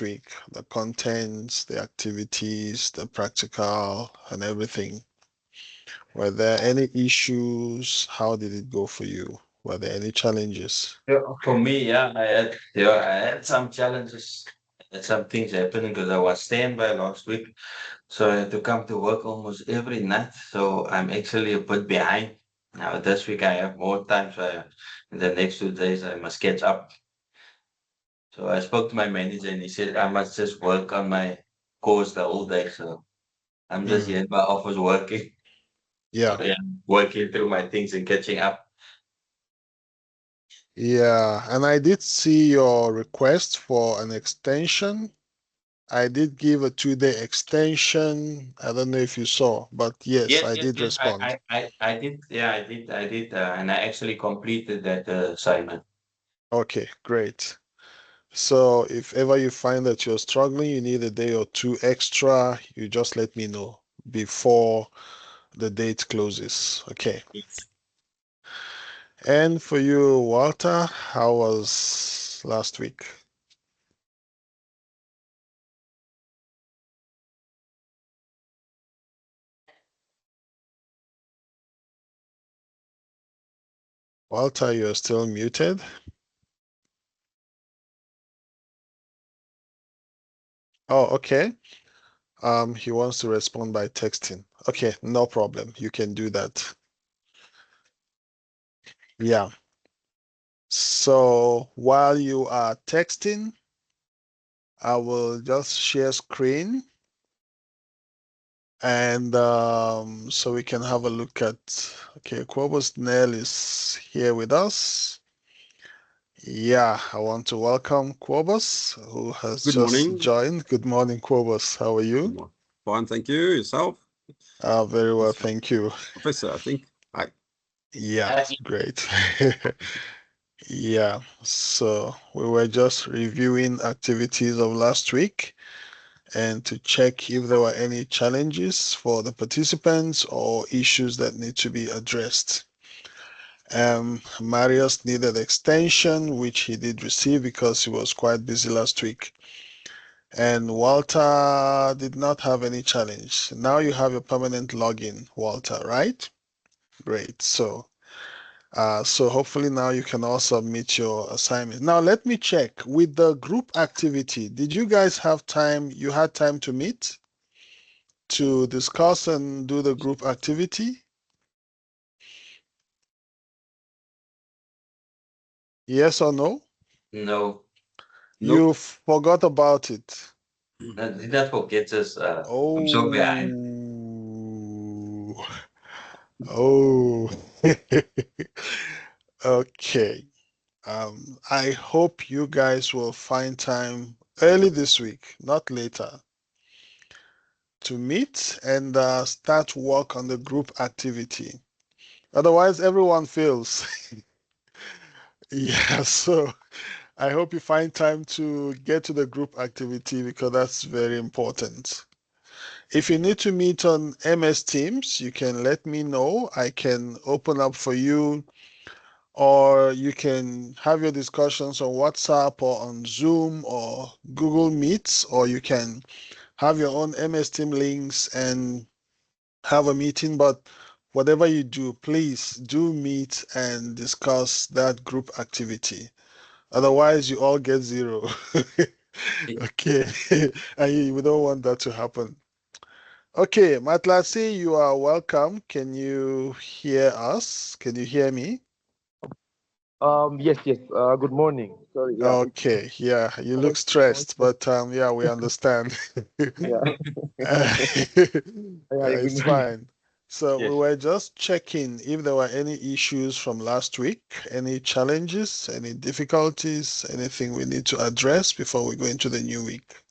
last week, the contents, the activities, the practical, and everything. Were there any issues? How did it go for you? Were there any challenges? Yeah, for me, I had some challenges, some things happening because I was standby last week, so I had to come to work almost every night. So I'm actually a bit behind. Now this week I have more time, so in the next 2 days I must catch up. So I spoke to my manager and he said I must just work on my course the whole day. So I'm just Mm, here in my office working. So yeah, yeah, working through my things and catching up. yeah. And I did see your request for an extension. I did give a 2-day extension. I don't know if you saw, but yes, Yes, I yes, did yes. I, respond. I, I, I did. Yeah, I did, and I actually completed that assignment. Okay, great. So if ever you find that you're struggling, you need a day or two extra, you just let me know before the date closes. Okay. Yes. And for you, Walter, how was last week? Walter, you're still muted. Oh, okay. He wants to respond by texting. Okay, no problem. You can do that. Yeah. So while you are texting, I will just share screen and so we can have a look at, okay, Quobus Nell is here with us. Yeah, I want to welcome Quobus, who has Good just morning. joined. Good morning, Quobus. How are you? Fine, thank you. Yourself? Very well, Yes, thank you. Professor, I think. Hi. Yeah, Uh, great. Yeah, so we were just reviewing activities of last week and to check if there were any challenges for the participants or issues that need to be addressed. Marius needed extension, which he did receive because he was quite busy last week. And Walter did not have any challenge. Now you have a permanent login, Walter, right? Great. So hopefully now you can all submit your assignment. Now let me check with the group activity. Did you guys have time? You had time to meet to discuss and do the group activity? Yes or no? no, Nope. You forgot about it. that forgets us. I'm so behind. Oh, oh. Okay. I hope you guys will find time early this week, not later, to meet and start work on the group activity. Otherwise, everyone fails. Yeah, so I hope you find time to get to the group activity because that's very important. If you need to meet on MS Teams, you can let me know. I can open up for you, or you can have your discussions on WhatsApp or on Zoom or Google Meets, or you can have your own MS Team links and have a meeting. But whatever you do, please do meet and discuss that group activity. Otherwise, you all get zero. Okay. And we don't want that to happen. Okay, Matlasi, you are welcome. Can you hear us? Can you hear me? Yes, yes. Good morning. Sorry, yeah, it's Okay, yeah, you look currently stressed, also, but yeah, we understand. yeah, yeah, Yeah, good it's morning. fine. So we Yes. were just checking if there were any issues from last week, any challenges, any difficulties, anything we need to address before we go into the new week.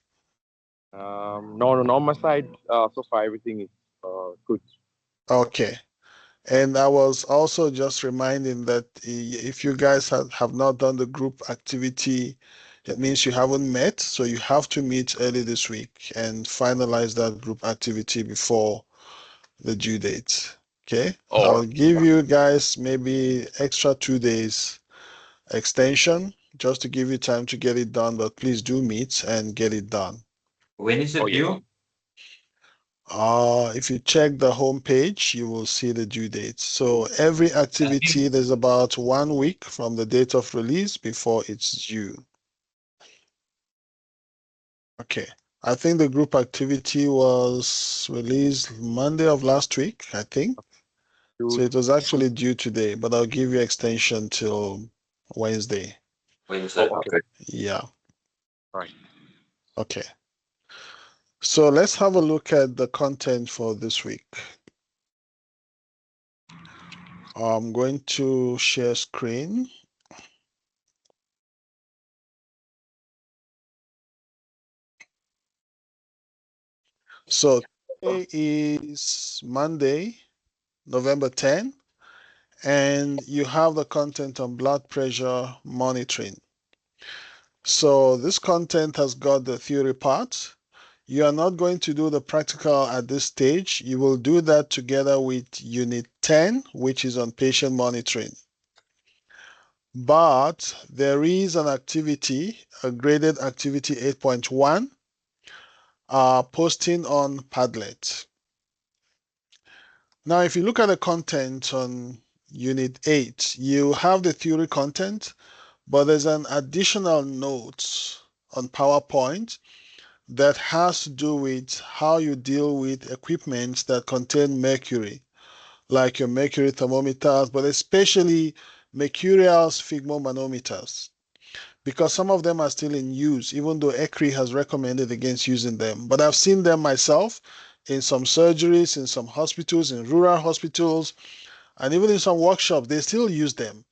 No, no, no, on my side, so far everything is good. Okay. And I was also just reminding that if you guys have not done the group activity, it means you haven't met. So you have to meet early this week and finalize that group activity before the due date. Okay. All I'll right. give you guys maybe extra 2 days extension just to give you time to get it done, but please do meet and get it done. When is it due? If you check the home page, you will see the due date. So every activity, there's about 1 week from the date of release before it's due. Okay. I think the group activity was released Monday of last week, I think. So it was actually due today, but I'll give you extension till Wednesday. Wednesday. Okay. Yeah. Right. Okay. So let's have a look at the content for this week. I'm going to share screen. So today is Monday, November 10, and you have the content on blood pressure monitoring. So this content has got the theory part. You are not going to do the practical at this stage. You will do that together with Unit 10, which is on patient monitoring. But there is an activity, a graded activity 8.1, posting on Padlet. Now, if you look at the content on Unit 8, you have the theory content, but there's an additional note on PowerPoint that has to do with how you deal with equipment that contain mercury, like your mercury thermometers, but especially mercurial sphygmomanometers, because some of them are still in use, even though ECRI has recommended against using them. But I've seen them myself in some surgeries, in some hospitals, in rural hospitals, and even in some workshops, they still use them.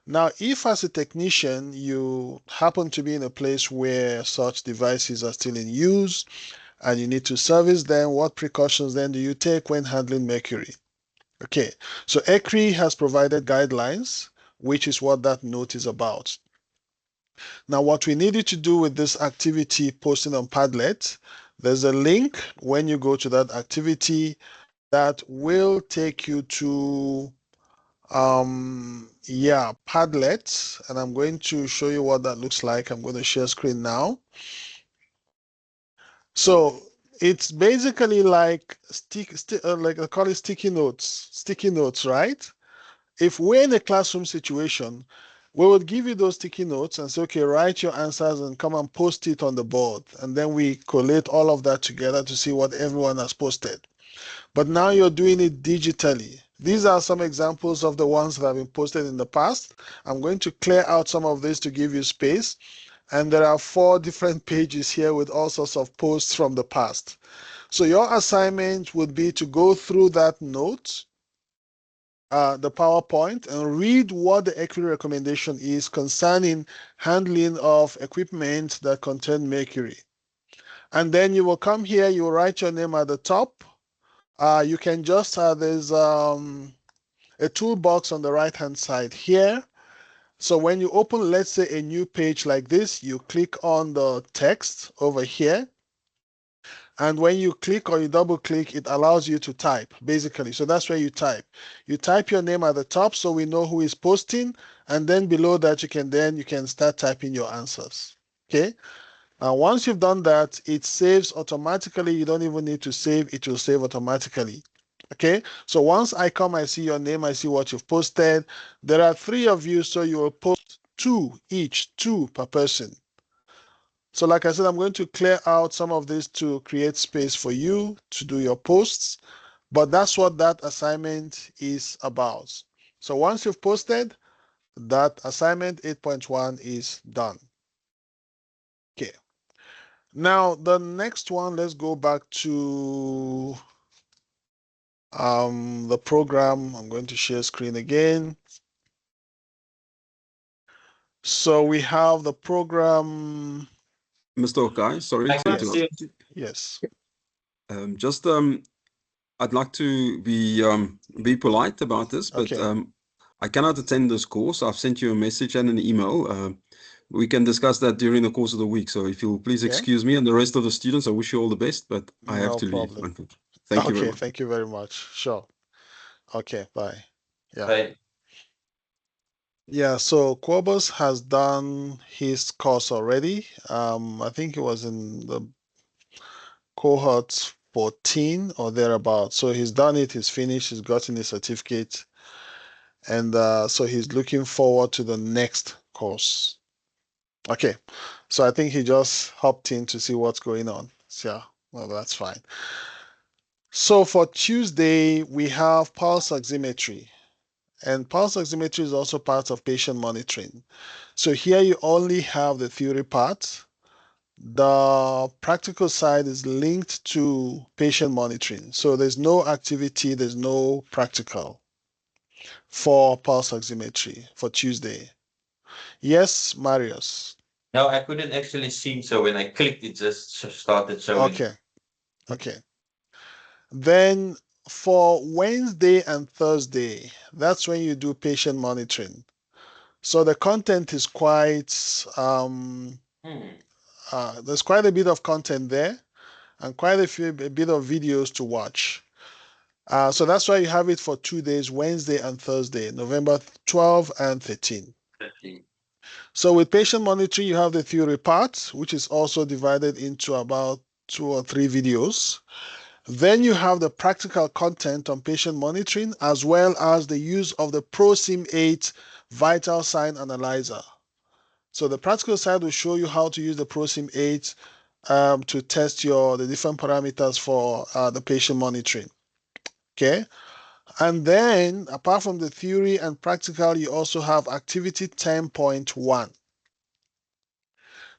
Now, if as a technician, you happen to be in a place where such devices are still in use and you need to service them, what precautions then do you take when handling mercury? Okay, so ECRI has provided guidelines, which is what that note is about. Now, what we needed to do with this activity posting on Padlet, there's a link when you go to that activity that will take you to Padlet, and I'm going to show you what that looks like. I'm going to share screen now. So it's basically like like I call it sticky notes, right? If we're in a classroom situation, we would give you those sticky notes and say, okay, write your answers and come and post it on the board. And then we collate all of that together to see what everyone has posted. But now you're doing it digitally. These are some examples of the ones that have been posted in the past. I'm going to clear out some of this to give you space. And there are 4 different pages here with all sorts of posts from the past. So your assignment would be to go through that note, the PowerPoint, and read what the ECRI recommendation is concerning handling of equipment that contain mercury. And then you will come here, you will write your name at the top. You can just, there's a toolbox on the right-hand side here. So when you open, let's say, a new page like this, you click on the text over here. And when you click or you double click, it allows you to type, basically. So that's where you type. You type your name at the top so we know who is posting. And then below that, you can start typing your answers. Okay. Now, once you've done that, it saves automatically. You don't even need to save. It will save automatically. Okay. So once I come, I see your name. I see what you've posted. There are 3 of you. So you will post 2 each, 2 per person. So like I said, I'm going to clear out some of this to create space for you to do your posts, but that's what that assignment is about. So once you've posted, that assignment 8.1 is done. Okay. Now the next one, let's go back to the program. I'm going to share screen again. So we have the program. Mr. Okai, sorry to interrupt. Yes. I'd like to be polite about this, but Okay. I cannot attend this course. I've sent you a message and an email. We can discuss that during the course of the week. So if you'll please excuse me and the rest of the students, I wish you all the best, but I have to leave. Thank you very much. Thank you very much. Sure. Okay, bye. Yeah. Bye. Yeah, so Quobus has done his course already. I think it was in the cohort 14 or thereabout. So he's done it, he's finished, he's gotten his certificate. And so he's looking forward to the next course. Okay, so I think he just hopped in to see what's going on. So, yeah, well, that's fine. So for Tuesday, we have pulse oximetry. And pulse oximetry is also part of patient monitoring. So here you only have the theory part. The practical side is linked to patient monitoring. So there's no activity, there's no practical for pulse oximetry for Tuesday. Yes, Marius. No, I couldn't actually see. So when I clicked, it just started showing. Okay, okay. Then for Wednesday and Thursday, that's when you do patient monitoring. So the content is quite, there's quite a bit of content there and quite a bit of videos to watch. So that's why you have it for 2 days, Wednesday and Thursday, November 12 and 13. So with patient monitoring, you have the theory part, which is also divided into about 2 or 3 videos. Then you have the practical content on patient monitoring, as well as the use of the ProSim8 vital sign analyzer. So the practical side will show you how to use the ProSim8 to test the different parameters for the patient monitoring. Okay. And then, apart from the theory and practical, you also have activity 10.1.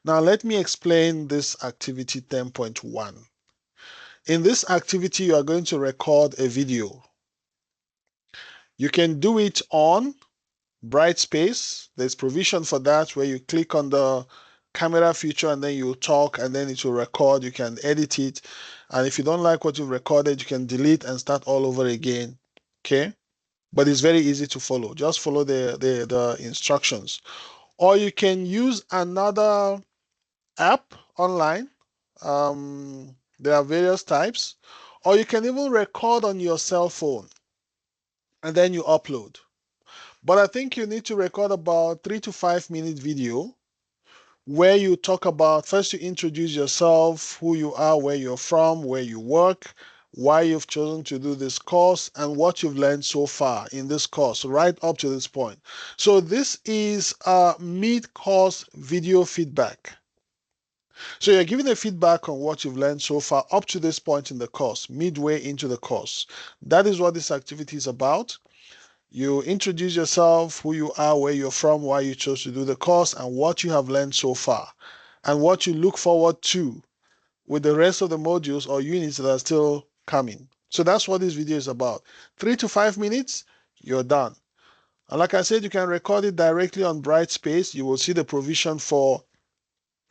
Now, let me explain this activity 10.1. In this activity, you are going to record a video. You can do it on Brightspace. There's provision for that where you click on the camera feature and then you talk and then it will record. You can edit it. And if you don't like what you've recorded, you can delete and start all over again. Okay? But it's very easy to follow. Just follow the instructions. Or you can use another app online. There are various types. Or you can even record on your cell phone and then you upload. But I think you need to record about 3 to 5 minute video where you talk about, first you introduce yourself, who you are, where you're from, where you work, why you've chosen to do this course, and what you've learned so far in this course, right up to this point. So this is a mid-course video feedback. So you're giving a feedback on what you've learned so far up to this point in the course, midway into the course. That is what this activity is about. You introduce yourself, who you are, where you're from, why you chose to do the course, and what you have learned so far, and what you look forward to with the rest of the modules or units that are still coming. So that's what this video is about. 3 to 5 minutes, you're done. And like I said, you can record it directly on Brightspace. You will see the provision for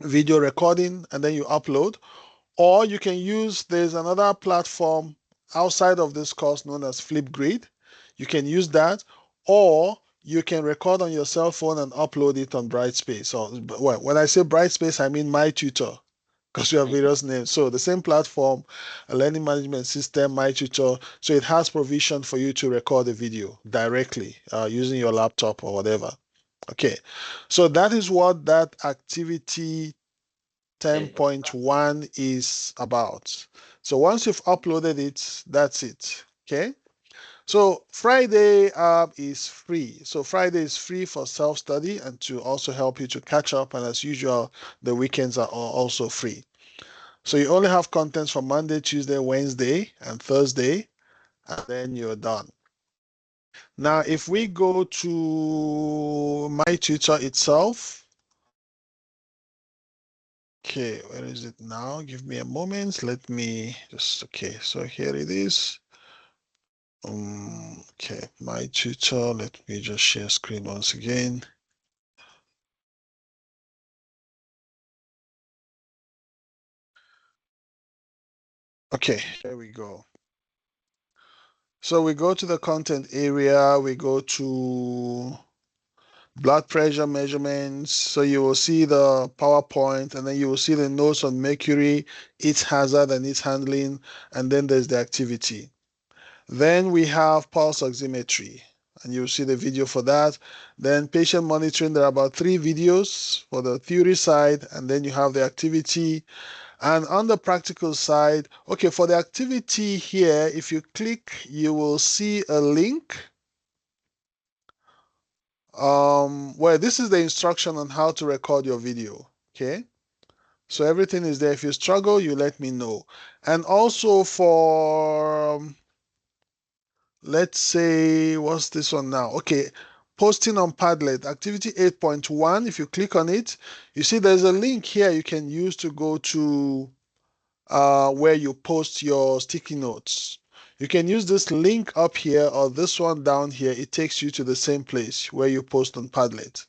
video recording, and then you upload. Or you can use, there's another platform outside of this course known as Flipgrid. You can use that, or you can record on your cell phone and upload it on Brightspace. Or, well, when I say Brightspace, I mean MyTutor, because we have various names. So the same platform, a learning management system, MyTutor. So it has provision for you to record a video directly using your laptop or whatever. Okay, so that is what that activity 10.1 is about. So once you've uploaded it, that's it. Okay. So Friday is free. So Friday is free for self-study and to also help you to catch up. And as usual, the weekends are also free. So you only have contents for Monday, Tuesday, Wednesday, and Thursday, and then you're done. Now, if we go to my tutor itself, okay, where is it now? Give me a moment. Let me just, okay, so here it is. Okay, my tutor. Let me just share screen once again. Okay, here we go. So we go to the content area, we go to blood pressure measurements. So you will see the PowerPoint and then you will see the notes on mercury, its hazard and its handling, and then there's the activity. Then we have pulse oximetry. and you'll see the video for that. Then patient monitoring, there are about 3 videos for the theory side, and then you have the activity. And on the practical side, okay, for the activity here, if you click, you will see a link where this is the instruction on how to record your video. Okay, so everything is there. If you struggle, you let me know. And also for let's say, what's this one now? Okay, posting on Padlet, activity 8.1. If you click on it, you see there's a link here you can use to go to where you post your sticky notes. You can use this link up here or this one down here. It takes you to the same place where you post on Padlet.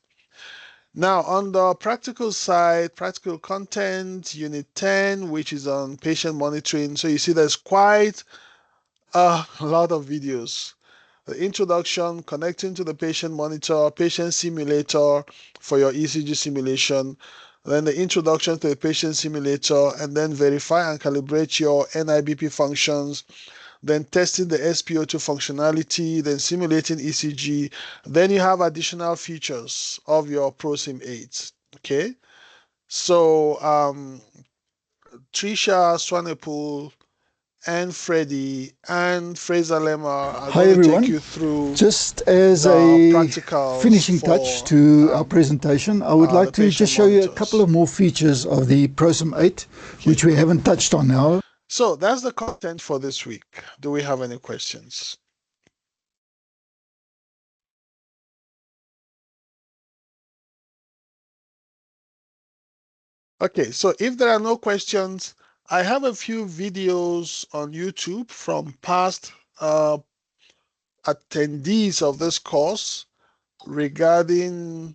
Now, on the practical side, practical content, unit 10, which is on patient monitoring. So you see there's quite a lot of videos. The introduction, connecting to the patient monitor, patient simulator for your ECG simulation, then the introduction to the patient simulator, and then verify and calibrate your NIBP functions, then testing the SpO2 functionality, then simulating ECG. Then you have additional features of your ProSim 8. Okay, so Trisha Swanepoel and Freddie and Fraser Lemmer are Hi going to everyone. take you through just as a finishing touch to our presentation, I would like to just show you a couple of more features of the ProSim 8, which we haven't touched on now. So that's the content for this week. Do we have any questions? Okay, so if there are no questions, I have a few videos on YouTube from past attendees of this course regarding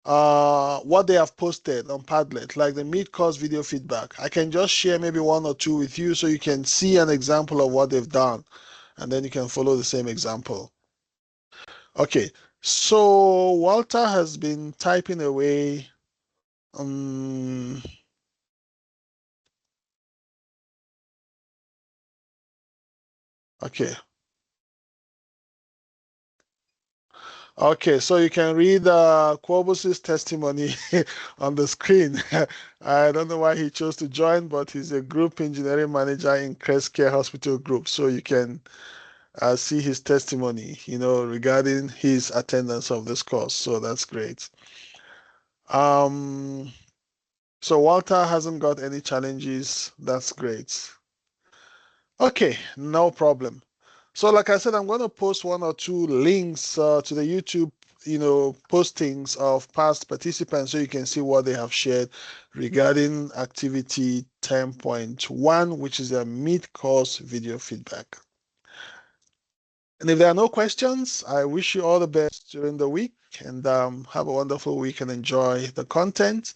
what they have posted on Padlet, like the mid-course video feedback. I can just share maybe 1 or 2 with you so you can see an example of what they've done, and then you can follow the same example. Okay, so Walter has been typing away. Okay. Okay, so you can read Quobus's testimony on the screen. I don't know why he chose to join, but he's a group engineering manager in Crest Care Hospital Group. So you can see his testimony, regarding his attendance of this course. So that's great. So Walter hasn't got any challenges. That's great. Okay, no problem. So like I said, I'm going to post 1 or 2 links to the YouTube, postings of past participants so you can see what they have shared regarding activity 10.1, which is a mid-course video feedback. And if there are no questions, I wish you all the best during the week and have a wonderful week and enjoy the content.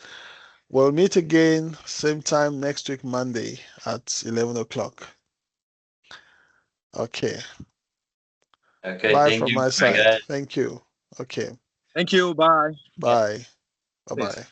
We'll meet again same time next week, Monday at 11 o'clock. Okay. Okay, bye thank from you. my Bye, side. guys. Thank you. Okay. Thank you. Bye. Bye. Bye-bye.